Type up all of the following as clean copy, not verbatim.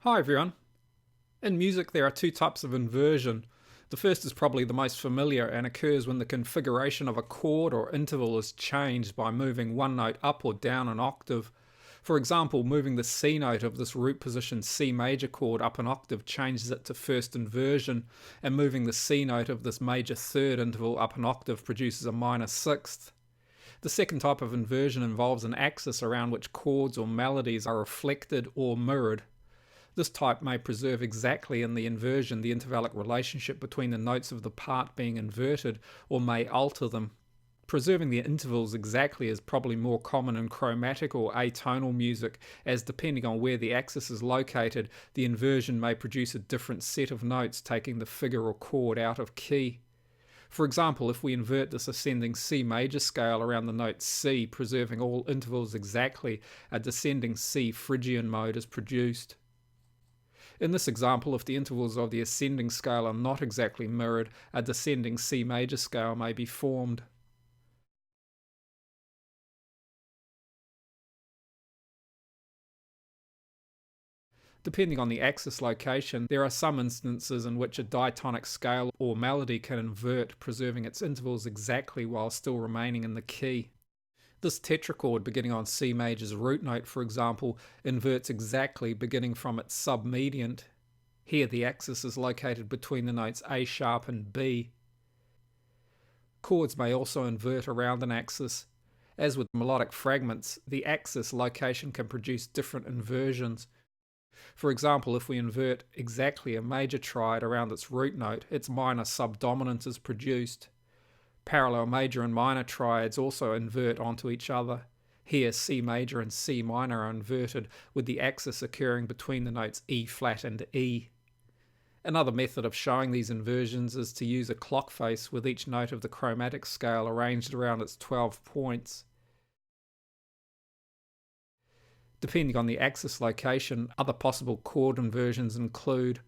Hi everyone. In music there are two types of inversion. The first is probably the most familiar and occurs when the configuration of a chord or interval is changed by moving one note up or down an octave. For example, moving the C note of this root position C major chord up an octave changes it to first inversion, and moving the C note of this major third interval up an octave produces a minor sixth. The second type of inversion involves an axis around which chords or melodies are reflected or mirrored. This type may preserve exactly in the inversion the intervallic relationship between the notes of the part being inverted, or may alter them. Preserving the intervals exactly is probably more common in chromatic or atonal music, as depending on where the axis is located, the inversion may produce a different set of notes taking the figure or chord out of key. For example, if we invert this ascending C major scale around the note C, preserving all intervals exactly, a descending C Phrygian mode is produced. In this example, if the intervals of the ascending scale are not exactly mirrored, a descending C major scale may be formed. Depending on the axis location, there are some instances in which a diatonic scale or melody can invert, preserving its intervals exactly while still remaining in the key. This tetrachord beginning on C major's root note, for example, inverts exactly beginning from its submediant. Here the axis is located between the notes A sharp and B. Chords may also invert around an axis. As with melodic fragments, the axis location can produce different inversions. For example, if we invert exactly a major triad around its root note, its minor subdominant is produced. Parallel major and minor triads also invert onto each other. Here C major and C minor are inverted, with the axis occurring between the notes E flat and E. Another method of showing these inversions is to use a clock face with each note of the chromatic scale arranged around its 12 points. Depending on the axis location, other possible chord inversions include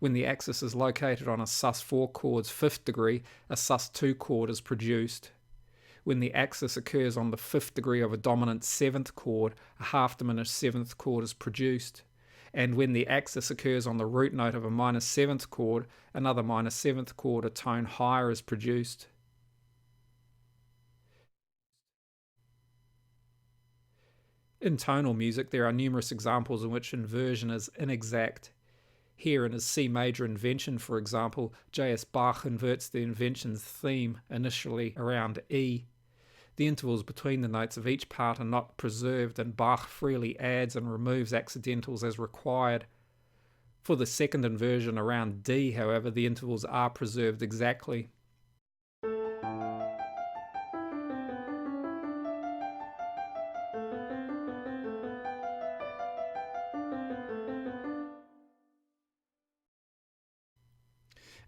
when the axis is located on a sus4 chord's 5th degree, a sus2 chord is produced. When the axis occurs on the 5th degree of a dominant 7th chord, a half diminished 7th chord is produced. And when the axis occurs on the root note of a minor 7th chord, another minor 7th chord a tone higher is produced. In tonal music, there are numerous examples in which inversion is inexact. Here in his C major invention, for example, J.S. Bach inverts the invention's theme initially around E. The intervals between the notes of each part are not preserved, and Bach freely adds and removes accidentals as required. For the second inversion around D, however, the intervals are preserved exactly.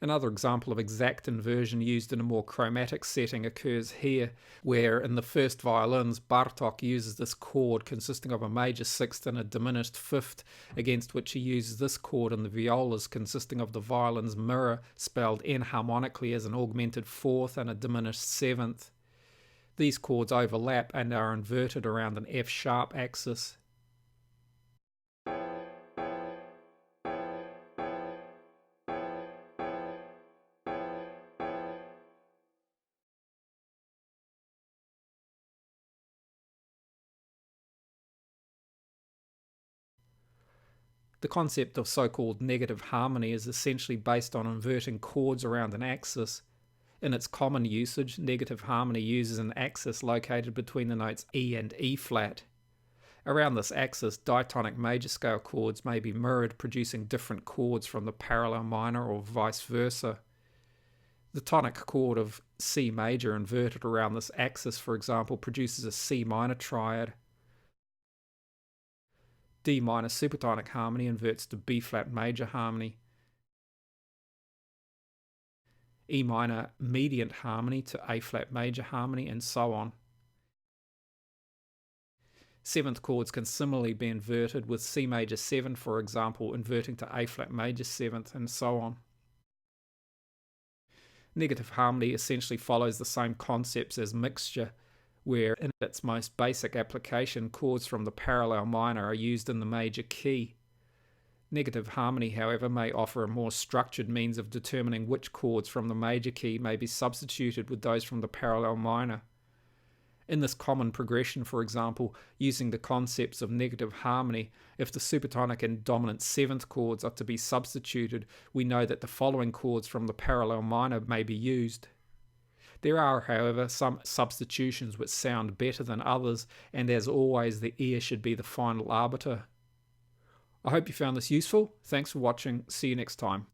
Another example of exact inversion used in a more chromatic setting occurs here, where in the first violins Bartók uses this chord consisting of a major sixth and a diminished fifth, against which he uses this chord in the violas consisting of the violin's mirror spelled enharmonically as an augmented fourth and a diminished seventh. These chords overlap and are inverted around an F sharp axis. The concept of so-called negative harmony is essentially based on inverting chords around an axis. In its common usage, negative harmony uses an axis located between the notes E and E flat. Around this axis, diatonic major scale chords may be mirrored, producing different chords from the parallel minor or vice versa. The tonic chord of C major inverted around this axis, for example, produces a C minor triad. D minor supertonic harmony inverts to B flat major harmony. E minor mediant harmony to A flat major harmony, and so on. Seventh chords can similarly be inverted, with C major 7, for example, inverting to A flat major 7th, and so on. Negative harmony essentially follows the same concepts as mixture, where in its most basic application, chords from the parallel minor are used in the major key. Negative harmony, however, may offer a more structured means of determining which chords from the major key may be substituted with those from the parallel minor. In this common progression, for example, using the concepts of negative harmony, if the supertonic and dominant seventh chords are to be substituted, we know that the following chords from the parallel minor may be used. There are, however, some substitutions which sound better than others, and as always, the ear should be the final arbiter. I hope you found this useful. Thanks for watching. See you next time.